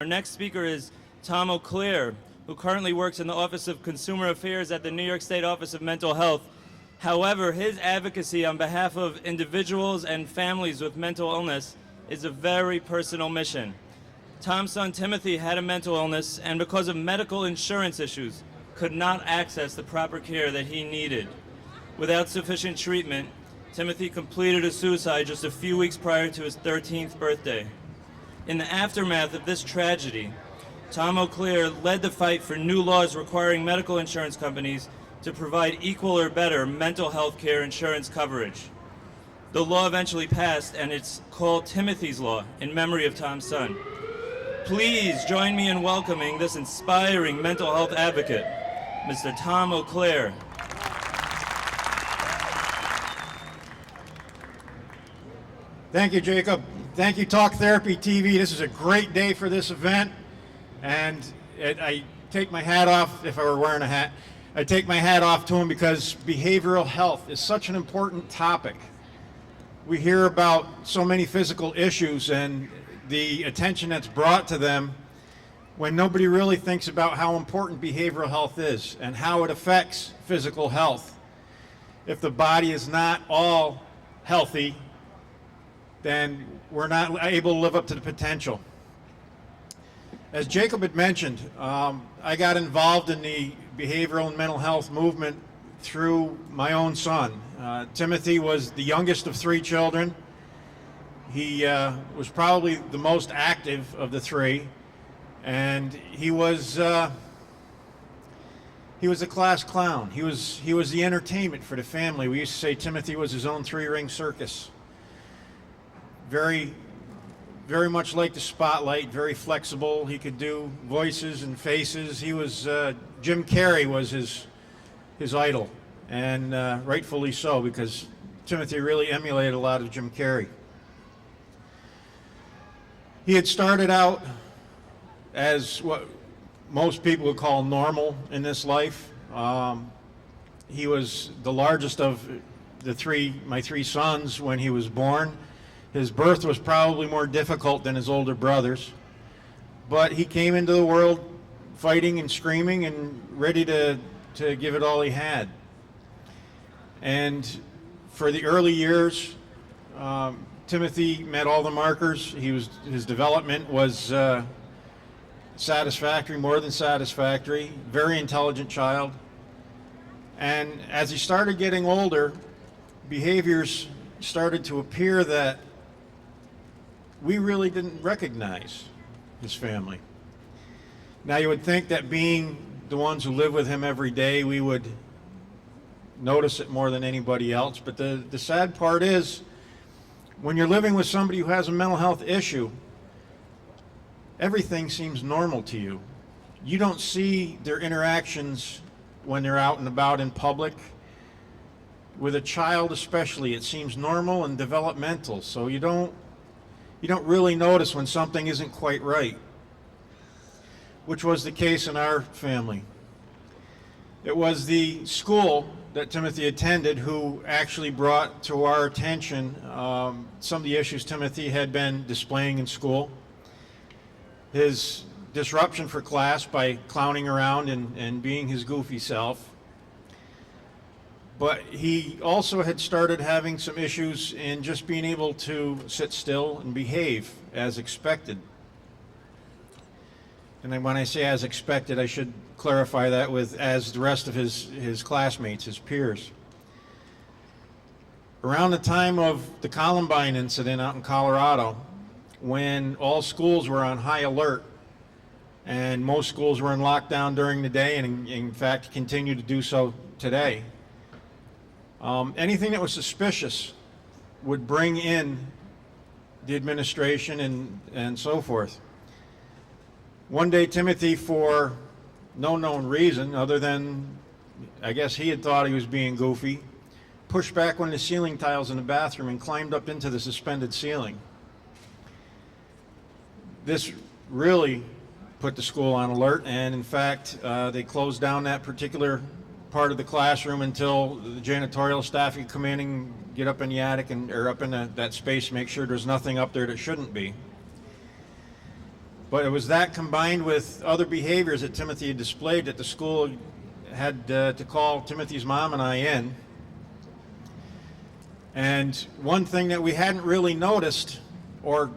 Our next speaker is Tom O'Clair, who currently works in the Office of Consumer Affairs at the New York State Office of Mental Health. However, his advocacy on behalf of individuals and families with mental illness is a very personal mission. Tom's son Timothy had a mental illness and because of medical insurance issues could not access the proper care that he needed. Without sufficient treatment, Timothy completed a suicide just a few weeks prior to his 13th birthday. In the aftermath of this tragedy, Tom O'Clair led the fight for new laws requiring medical insurance companies to provide equal or better mental health care insurance coverage. The law eventually passed, and it's called Timothy's Law in memory of Tom's son. Please join me in welcoming this inspiring mental health advocate, Mr. Tom O'Clair. Thank you, Jacob. Thank you, Talk Therapy TV. This is a great day for this event, and I take my hat off, if I were wearing a hat, I take my hat off to him because behavioral health is such an important topic. We hear about so many physical issues and the attention that's brought to them when nobody really thinks about how important behavioral health is and how it affects physical health. If the body is not all healthy, then we're not able to live up to the potential. As Jacob had mentioned, I got involved in the behavioral and mental health movement through my own son. Timothy was the youngest of 3 children. He was probably the most active of the 3, and he was a class clown. He was the entertainment for the family. We used to say Timothy was his own 3-ring circus. Very much like the spotlight, very flexible. He could do voices and faces. He was, Jim Carrey was his idol, and rightfully so, because Timothy really emulated a lot of Jim Carrey. He had started out as what most people would call normal in this life. He was the largest of my 3 sons when he was born. His birth was probably more difficult than his older brothers, but he came into the world fighting and screaming and ready to give it all he had. And for the early years, Timothy met all the markers. His development was satisfactory, more than satisfactory, very intelligent child. And as he started getting older, behaviors started to appear that we really didn't recognize his family. Now, you would think that being the ones who live with him every day, we would notice it more than anybody else. But the sad part is, when you're living with somebody who has a mental health issue, everything seems normal to you. You don't see their interactions when they're out and about in public. With a child especially, it seems normal and developmental, so you don't really notice when something isn't quite right, which was the case in our family. It was the school that Timothy attended who actually brought to our attention some of the issues Timothy had been displaying in school. His disruption for class by clowning around and being his goofy self. But he also had started having some issues in just being able to sit still and behave as expected. And then when I say as expected, I should clarify that with as the rest of his classmates, his peers. Around the time of the Columbine incident out in Colorado, when all schools were on high alert, and most schools were in lockdown during the day, and in fact continue to do so today, anything that was suspicious would bring in the administration and so forth. One day, Timothy, for no known reason other than I guess he had thought he was being goofy, pushed back one of the ceiling tiles in the bathroom and climbed up into the suspended ceiling. This really put the school on alert, and in fact, they closed down that particular part of the classroom until the janitorial staff could come in and get up in the attic or up in that space, make sure there's nothing up there that shouldn't be. But it was that combined with other behaviors that Timothy had displayed that the school had to call Timothy's mom and I in. And one thing that we hadn't really noticed or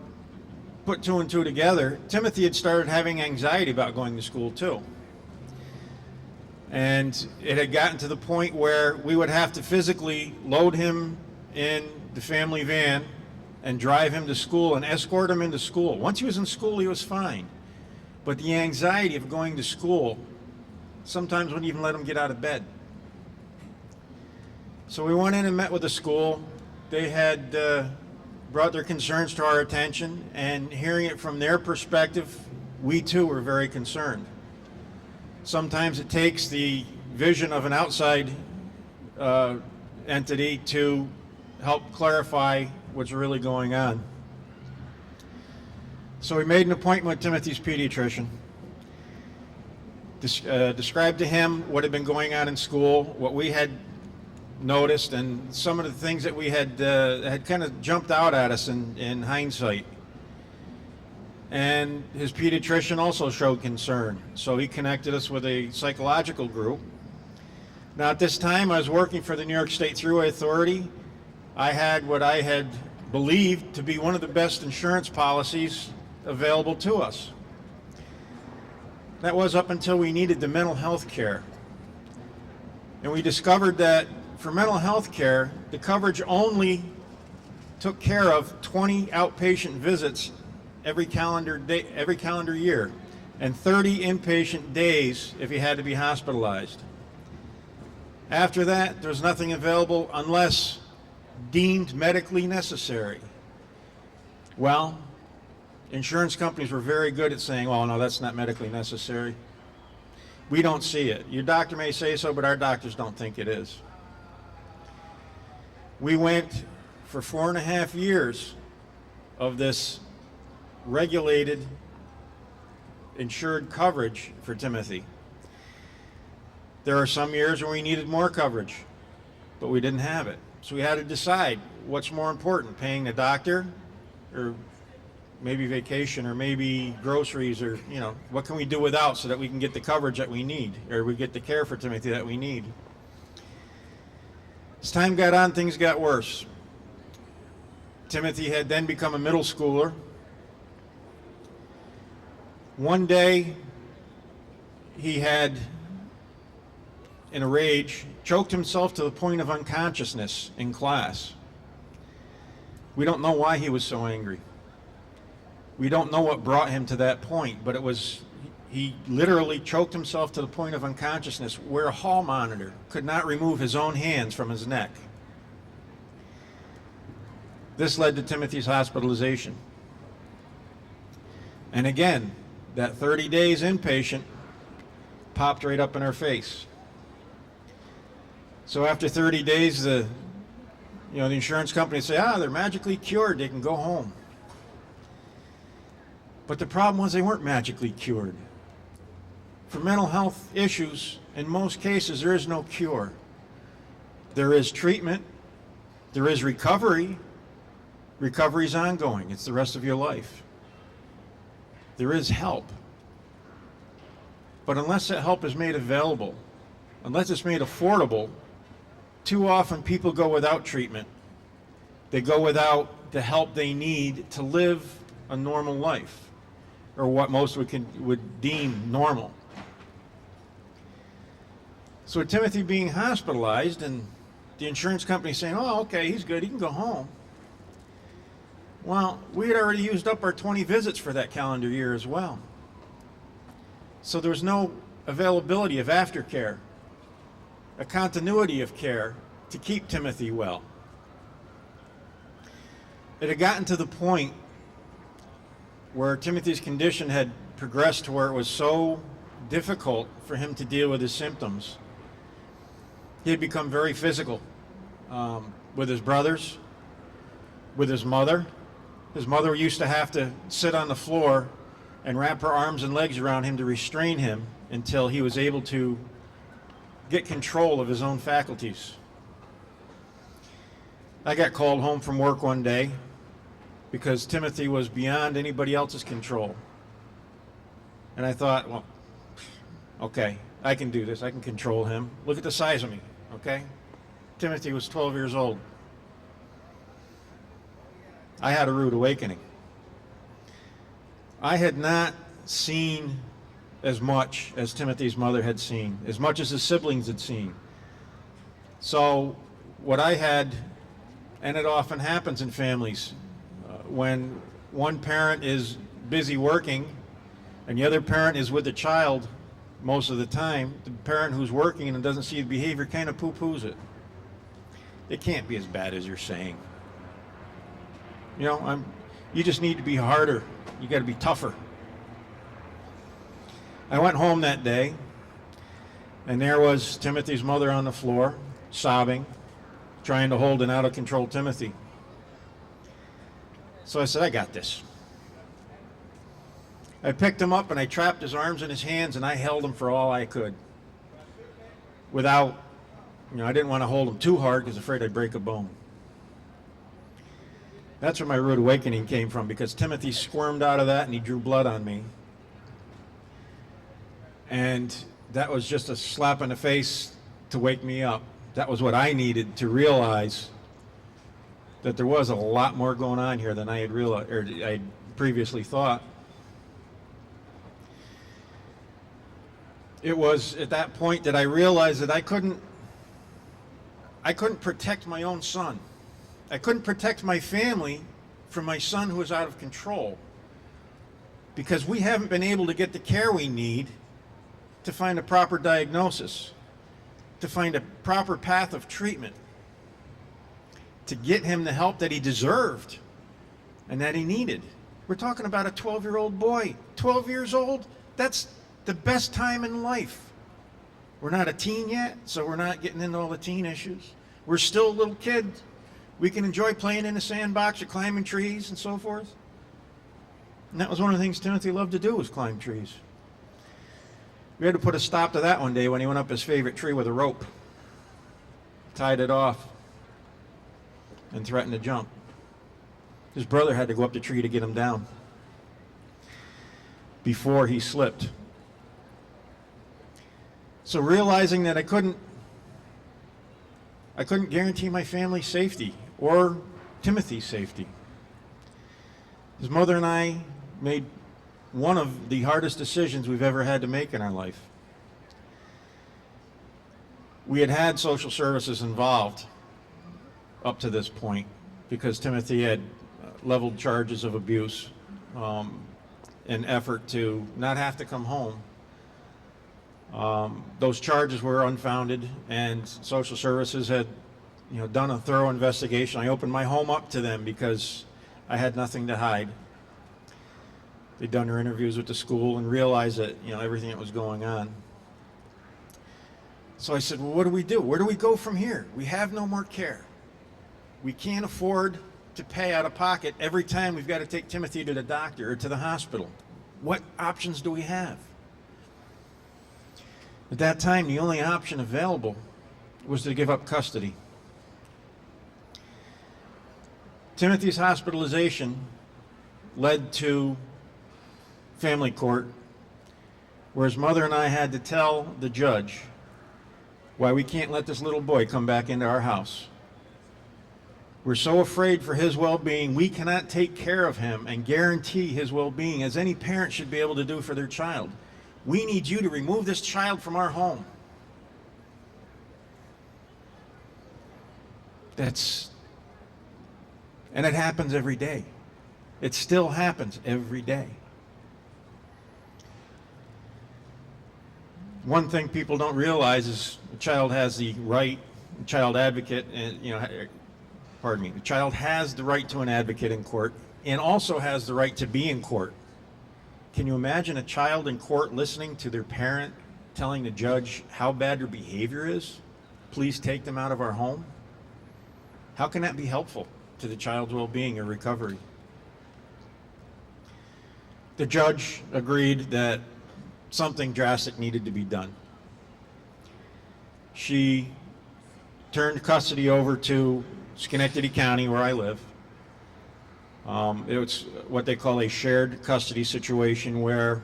put two and two together, Timothy had started having anxiety about going to school too. And it had gotten to the point where we would have to physically load him in the family van and drive him to school and escort him into school. Once he was in school, he was fine. But the anxiety of going to school sometimes wouldn't even let him get out of bed. So we went in and met with the school. They had brought their concerns to our attention, and hearing it from their perspective, we too were very concerned. Sometimes it takes the vision of an outside entity to help clarify what's really going on. So we made an appointment with Timothy's pediatrician, described to him what had been going on in school, what we had noticed, and some of the things that we had kind of jumped out at us in hindsight. And his pediatrician also showed concern, so he connected us with a psychological group. Now at this time I was working for the New York State Thruway Authority. I had what I had believed to be one of the best insurance policies available to us. That was up until we needed the mental health care. And we discovered that for mental health care, the coverage only took care of 20 outpatient visits every calendar year, and 30 inpatient days if he had to be hospitalized. After that, there's nothing available unless deemed medically necessary. Well, insurance companies were very good at saying, well, no, that's not medically necessary. We don't see it. Your doctor may say so, but our doctors don't think it is. We went for 4.5 years of this regulated insured coverage for Timothy. There are some years where we needed more coverage, but we didn't have it. So we had to decide what's more important, paying the doctor or maybe vacation or maybe groceries, or what can we do without so that we can get the coverage that we need, or we get the care for Timothy that we need. As time got on, things got worse. Timothy had then become a middle schooler. One day, he had, in a rage, choked himself to the point of unconsciousness in class. We don't know why he was so angry. We don't know what brought him to that point, but he literally choked himself to the point of unconsciousness, where a hall monitor could not remove his own hands from his neck. This led to Timothy's hospitalization. And again, that 30 days inpatient popped right up in our face. So after 30 days, the insurance companies say, they're magically cured, they can go home. But the problem was they weren't magically cured. For mental health issues, in most cases, there is no cure. There is treatment, there is recovery. Recovery is ongoing, it's the rest of your life. There is help. But unless that help is made available, unless it's made affordable, too often people go without treatment. They go without the help they need to live a normal life, or what most would deem normal. So with Timothy being hospitalized and the insurance company saying, okay, he's good, he can go home. Well, we had already used up our 20 visits for that calendar year as well. So there was no availability of aftercare, a continuity of care to keep Timothy well. It had gotten to the point where Timothy's condition had progressed to where it was so difficult for him to deal with his symptoms. He had become very physical with his brothers, with his mother. His mother used to have to sit on the floor and wrap her arms and legs around him to restrain him until he was able to get control of his own faculties. I got called home from work one day because Timothy was beyond anybody else's control. And I thought, well, okay, I can do this. I can control him. Look at the size of me, okay? Timothy was 12 years old. I had a rude awakening. I had not seen as much as Timothy's mother had seen, as much as his siblings had seen. So what I had, and it often happens in families, when one parent is busy working and the other parent is with the child most of the time, the parent who's working and doesn't see the behavior kind of poo-poos it. It can't be as bad as you're saying. You know, you just need to be harder. You got to be tougher. I went home that day, and there was Timothy's mother on the floor, sobbing, trying to hold an out-of-control Timothy. So I said, I got this. I picked him up, and I trapped his arms in his hands, and I held him for all I could. Without, I didn't want to hold him too hard because I was afraid I'd break a bone. That's where my rude awakening came from, because Timothy squirmed out of that, and he drew blood on me. And that was just a slap in the face to wake me up. That was what I needed to realize that there was a lot more going on here than I had realized, or I had previously thought. It was at that point that I realized that I couldn't protect my own son. I couldn't protect my family from my son who was out of control, because we haven't been able to get the care we need to find a proper diagnosis, to find a proper path of treatment, to get him the help that he deserved and that he needed. We're talking about a 12-year-old boy. 12 years old, that's the best time in life. We're not a teen yet, so we're not getting into all the teen issues. We're still a little kid. We can enjoy playing in the sandbox or climbing trees and so forth. And that was one of the things Timothy loved to do, was climb trees. We had to put a stop to that one day when he went up his favorite tree with a rope, tied it off, and threatened to jump. His brother had to go up the tree to get him down before he slipped. So realizing that I couldn't guarantee my family's safety or Timothy's safety, his mother and I made one of the hardest decisions we've ever had to make in our life. We had had social services involved up to this point because Timothy had leveled charges of abuse in effort to not have to come home. Those charges were unfounded, and social services had done a thorough investigation. I opened my home up to them because I had nothing to hide. They'd done their interviews with the school and realized that everything that was going on. So I said, well, what do we do? Where do we go from here? We have no more care. We can't afford to pay out of pocket every time we've got to take Timothy to the doctor or to the hospital. What options do we have? At that time, the only option available was to give up custody. Timothy's hospitalization led to family court, where his mother and I had to tell the judge why we can't let this little boy come back into our house. We're so afraid for his well-being, we cannot take care of him and guarantee his well-being as any parent should be able to do for their child. We need you to remove this child from our home. And it happens every day. It still happens every day. One thing people don't realize is the child has the right, the child advocate, the child has the right to an advocate in court and also has the right to be in court. Can you imagine a child in court listening to their parent telling the judge how bad their behavior is? Please take them out of our home. How can that be helpful to the child's well-being or recovery? The judge agreed that something drastic needed to be done. She turned custody over to Schenectady County, where I live. It was what they call a shared custody situation, where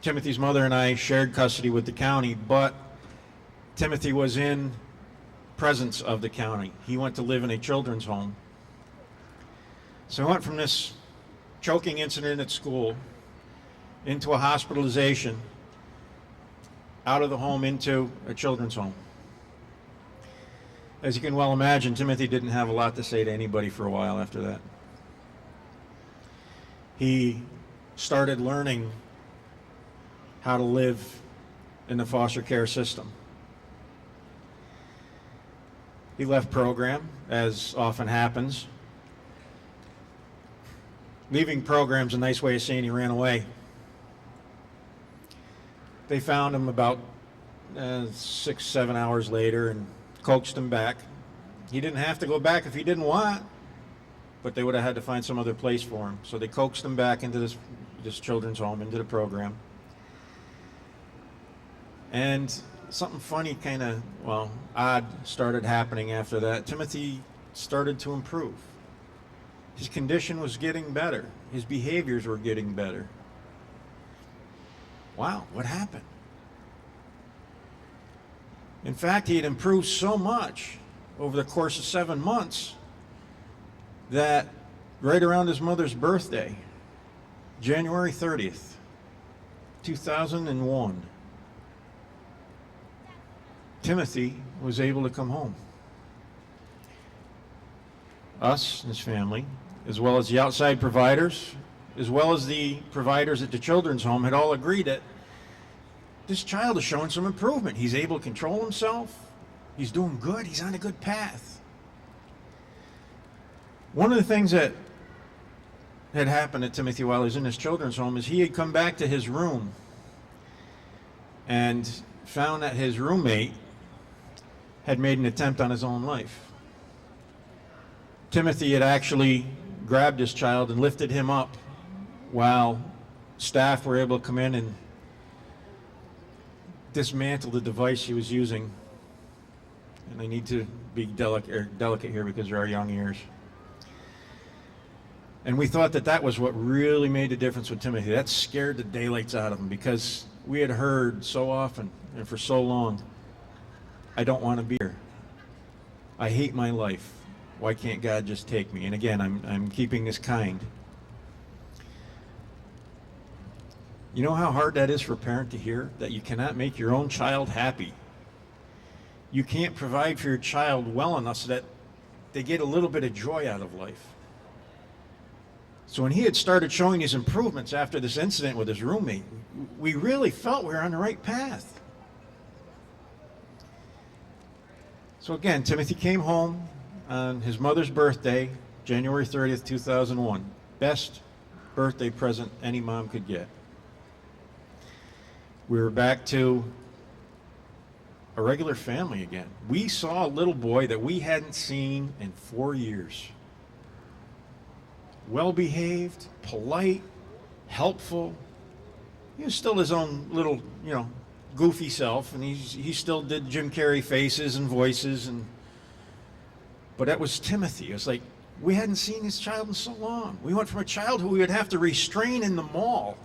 Timothy's mother and I shared custody with the county, but Timothy was in presence of the county. He went to live in a children's home. So he went from this choking incident at school into a hospitalization, out of the home into a children's home. As you can well imagine, Timothy didn't have a lot to say to anybody for a while after that. He started learning how to live in the foster care system. He left program, as often happens. Leaving program's a nice way of saying he ran away. They found him about 6-7 hours later and coaxed him back. He didn't have to go back if he didn't want, but they would have had to find some other place for him. So they coaxed him back into this children's home, into the program. And something funny, kind of, well, odd started happening after that. Timothy started to improve. His condition was getting better. His behaviors were getting better. Wow, what happened? In fact, he had improved so much over the course of 7 months that right around his mother's birthday, January 30th, 2001, Timothy was able to come home. Us, his family, as well as the outside providers, as well as the providers at the children's home, had all agreed that this child is showing some improvement. He's able to control himself. He's doing good. He's on a good path. One of the things that had happened to Timothy while he was in his children's home is he had come back to his room and found that his roommate had made an attempt on his own life. Timothy had actually grabbed his child and lifted him up while staff were able to come in and dismantle the device he was using. And I need to be delicate here because there are young ears. And we thought that that was what really made the difference with Timothy. That scared the daylights out of him because we had heard so often and for so long, I don't want to be here. I hate my life. Why can't God just take me? And again, I'm keeping this kind. You know how hard that is for a parent to hear? That you cannot make your own child happy. You can't provide for your child well enough so that they get a little bit of joy out of life. So when he had started showing his improvements after this incident with his roommate, we really felt we were on the right path. So again, Timothy came home on his mother's birthday, January 30th, 2001. Best birthday present any mom could get. We were back to a regular family again. We saw a little boy that we hadn't seen in 4 years. Well-behaved, polite, helpful. He was still his own little, goofy self, and he still did Jim Carrey faces and voices, but that was Timothy. It was like we hadn't seen this child in so long. We went from a child who we would have to restrain in the mall.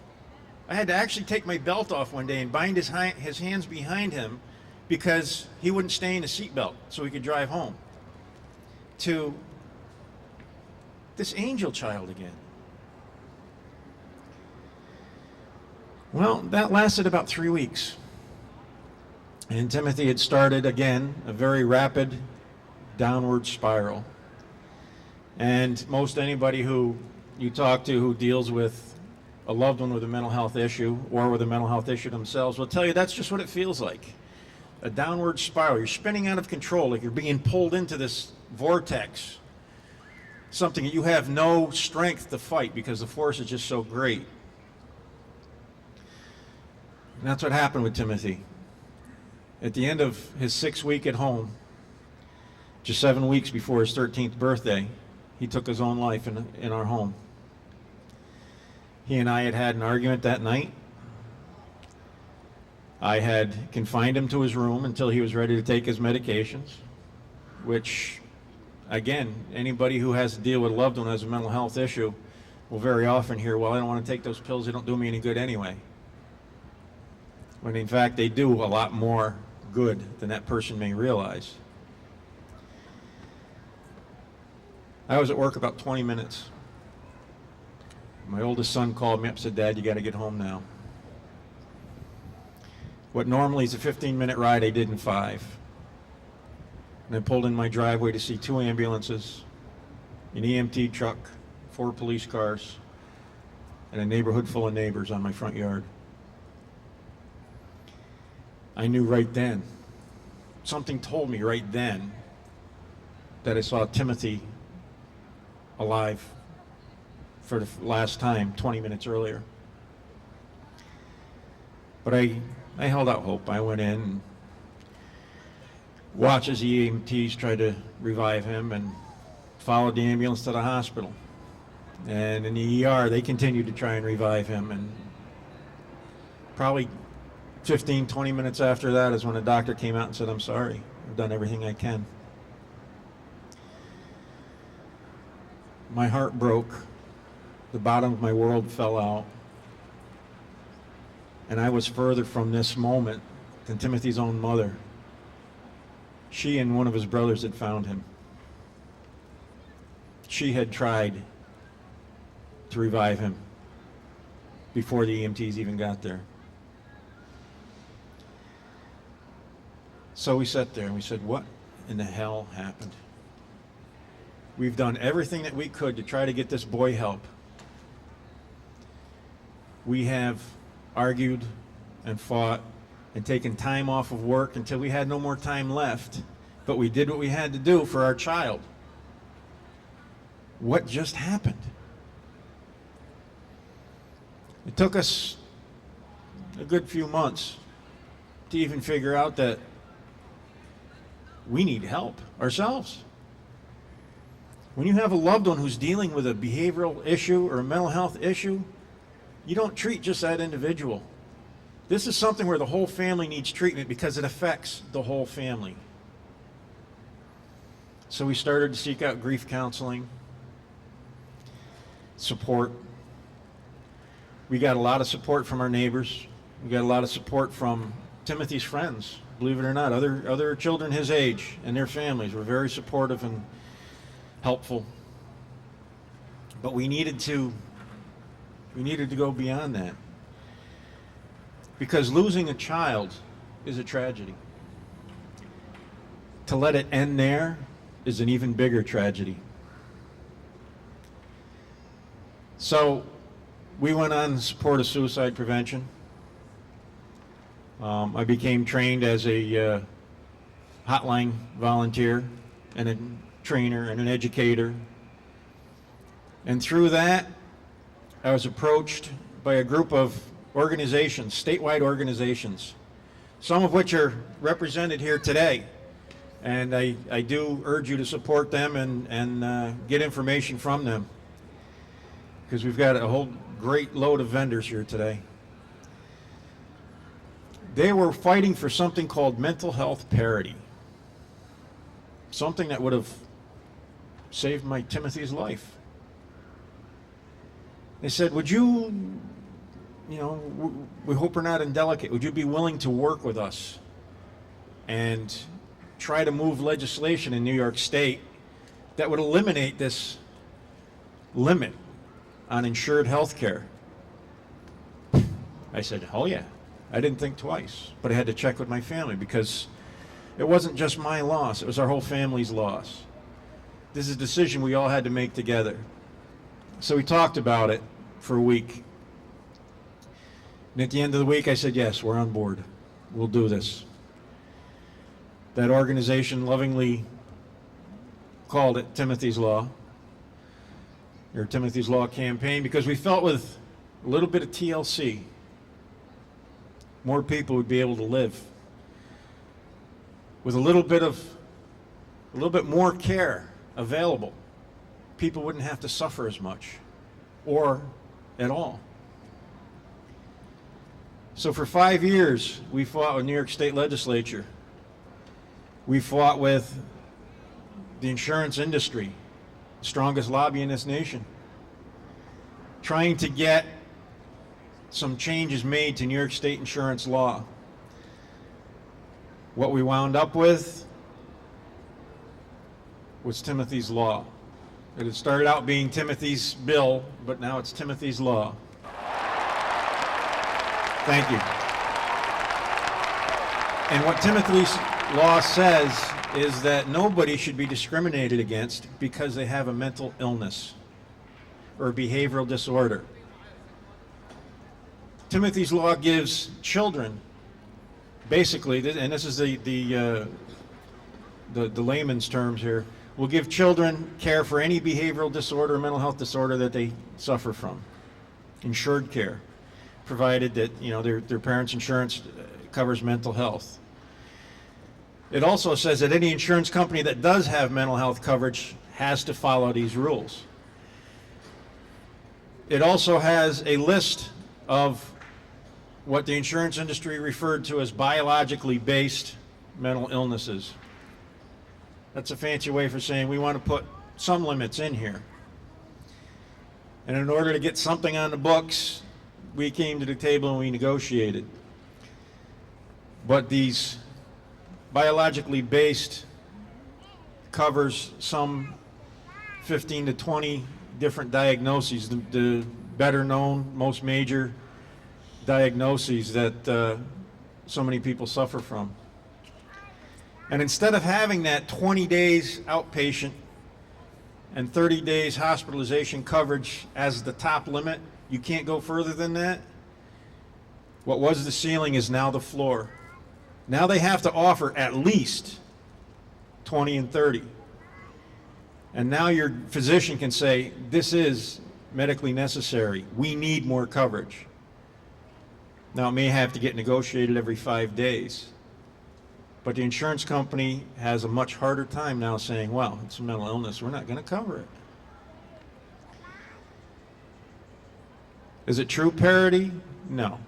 I had to actually take my belt off one day and bind his hands behind him because he wouldn't stay in a seatbelt so we could drive home, to this angel child again. Well, that lasted about 3 weeks. And Timothy had started, again, a very rapid downward spiral. And most anybody who you talk to who deals with a loved one with a mental health issue or with a mental health issue themselves will tell you that's just what it feels like. A downward spiral. You're spinning out of control, like you're being pulled into this vortex. Something that you have no strength to fight because the force is just so great. And that's what happened with Timothy. At the end of his 6th week at home, just 7 weeks before his 13th birthday, he took his own life in our home. He and I had an argument that night. I had confined him to his room until he was ready to take his medications, which, again, anybody who has to deal with a loved one who has a mental health issue will very often hear, well, I don't want to take those pills, they don't do me any good anyway. When in fact they do a lot more good than that person may realize. I was at work about 20 minutes. My oldest son called me up and said, Dad, you got to get home now. What normally is a 15-minute ride, I did in 5. And I pulled in my driveway to see 2 ambulances, an EMT truck, 4 police cars, and a neighborhood full of neighbors on my front yard. I knew right then, something told me right then that I saw Timothy alive for the last time 20 minutes earlier. But I held out hope. I went in and watched as the EMTs tried to revive him and followed the ambulance to the hospital. And in the ER, they continued to try and revive him. And probably 15, 20 minutes after that is when the doctor came out and said, I'm sorry, I've done everything I can. My heart broke. The bottom of my world fell out. And I was further from this moment than Timothy's own mother. She and one of his brothers had found him. She had tried to revive him before the EMTs even got there. So we sat there and we said, what in the hell happened? We've done everything that we could to try to get this boy help. We have argued and fought and taken time off of work until we had no more time left, but we did what we had to do for our child. What just happened? It took us a good few months to even figure out that we need help ourselves. When you have a loved one who's dealing with a behavioral issue or a mental health issue, you don't treat just that individual. This is something where the whole family needs treatment because it affects the whole family. So we started to seek out grief counseling, support. We got a lot of support from our neighbors. We got a lot of support from Timothy's friends, believe it or not. Other children his age and their families were very supportive and helpful. But we needed to go beyond that. Because losing a child is a tragedy. To let it end there is an even bigger tragedy. So we went on to support of suicide prevention. I became trained as a hotline volunteer and a trainer and an educator. And through that, I was approached by a group of organizations, statewide organizations, some of which are represented here today. And I do urge you to support them and get information from them, because we've got a whole great load of vendors here today. They were fighting for something called mental health parity, something that would have saved my Timothy's life. They said, would you we hope we're not indelicate, would you be willing to work with us and try to move legislation in New York State that would eliminate this limit on insured health care? I said, oh yeah. I didn't think twice, but I had to check with my family because it wasn't just my loss, it was our whole family's loss. This is a decision we all had to make together. So we talked about it for a week. And at the end of the week, I said, yes, we're on board. We'll do this. That organization lovingly called it Timothy's Law, or Timothy's Law Campaign, because we felt with a little bit of TLC, more people would be able to live. With a little bit more care available, people wouldn't have to suffer as much, or at all. So for 5 years, we fought with New York State Legislature. We fought with the insurance industry, the strongest lobby in this nation. trying to get some changes made to New York State insurance law. What we wound up with was Timothy's Law. It had started out being Timothy's Bill, but now it's Timothy's Law. Thank you. And what Timothy's Law says is that nobody should be discriminated against because they have a mental illness or a behavioral disorder. Timothy's Law gives children, basically, and this is the layman's terms here, will give children care for any behavioral disorder or mental health disorder that they suffer from. Insured care, provided that their parents' insurance covers mental health. It also says that any insurance company that does have mental health coverage has to follow these rules. It also has a list of what the insurance industry referred to as biologically based mental illnesses. That's a fancy way for saying we want to put some limits in here. And in order to get something on the books, we came to the table and we negotiated. But these biologically based covers some 15 to 20 different diagnoses, the better known, most major diagnoses that so many people suffer from. And instead of having that 20 days outpatient and 30 days hospitalization coverage as the top limit, you can't go further than that. What was the ceiling is now the floor. Now they have to offer at least 20 and 30. And now your physician can say, this is medically necessary. We need more coverage. Now it may have to get negotiated every 5 days. But the insurance company has a much harder time now saying, well, it's a mental illness, we're not going to cover it. Is it true parity? No.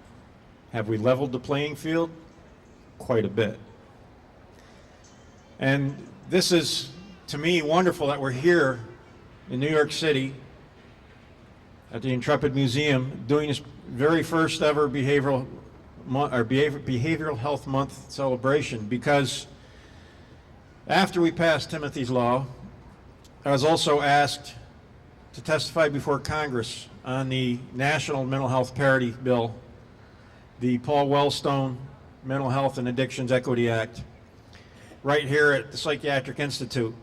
Have we leveled the playing field? Quite a bit. And this is, to me, wonderful that we're here in New York City at the Intrepid Museum doing this very first ever behavioral health month celebration, because after we passed Timothy's Law, I was also asked to testify before Congress on the National Mental Health Parity Bill, the Paul Wellstone Mental Health and Addictions Equity Act, right here at the Psychiatric Institute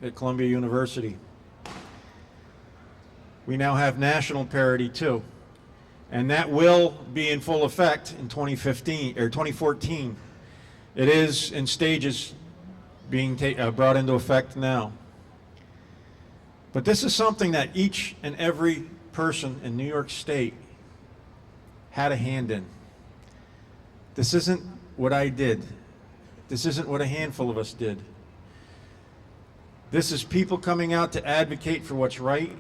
at Columbia University. We now have national parity too. And that will be in full effect in 2014. It is in stages being brought into effect now. But this is something that each and every person in New York State had a hand in. This isn't what I did. This isn't what a handful of us did. This is people coming out to advocate for what's right,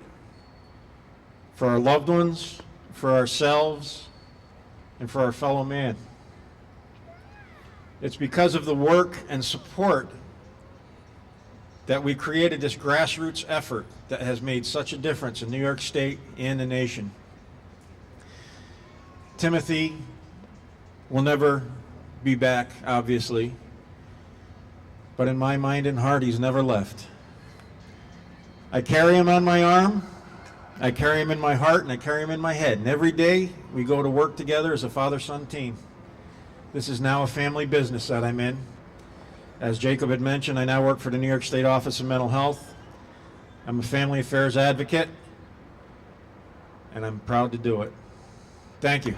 for our loved ones, for ourselves, and for our fellow man. It's because of the work and support that we created this grassroots effort that has made such a difference in New York State and the nation. Timothy will never be back, obviously, but in my mind and heart, he's never left. I carry him on my arm, I carry him in my heart, and I carry him in my head. And every day we go to work together as a father-son team. This is now a family business that I'm in. As Jacob had mentioned, I now work for the New York State Office of Mental Health. I'm a family affairs advocate, and I'm proud to do it. Thank you.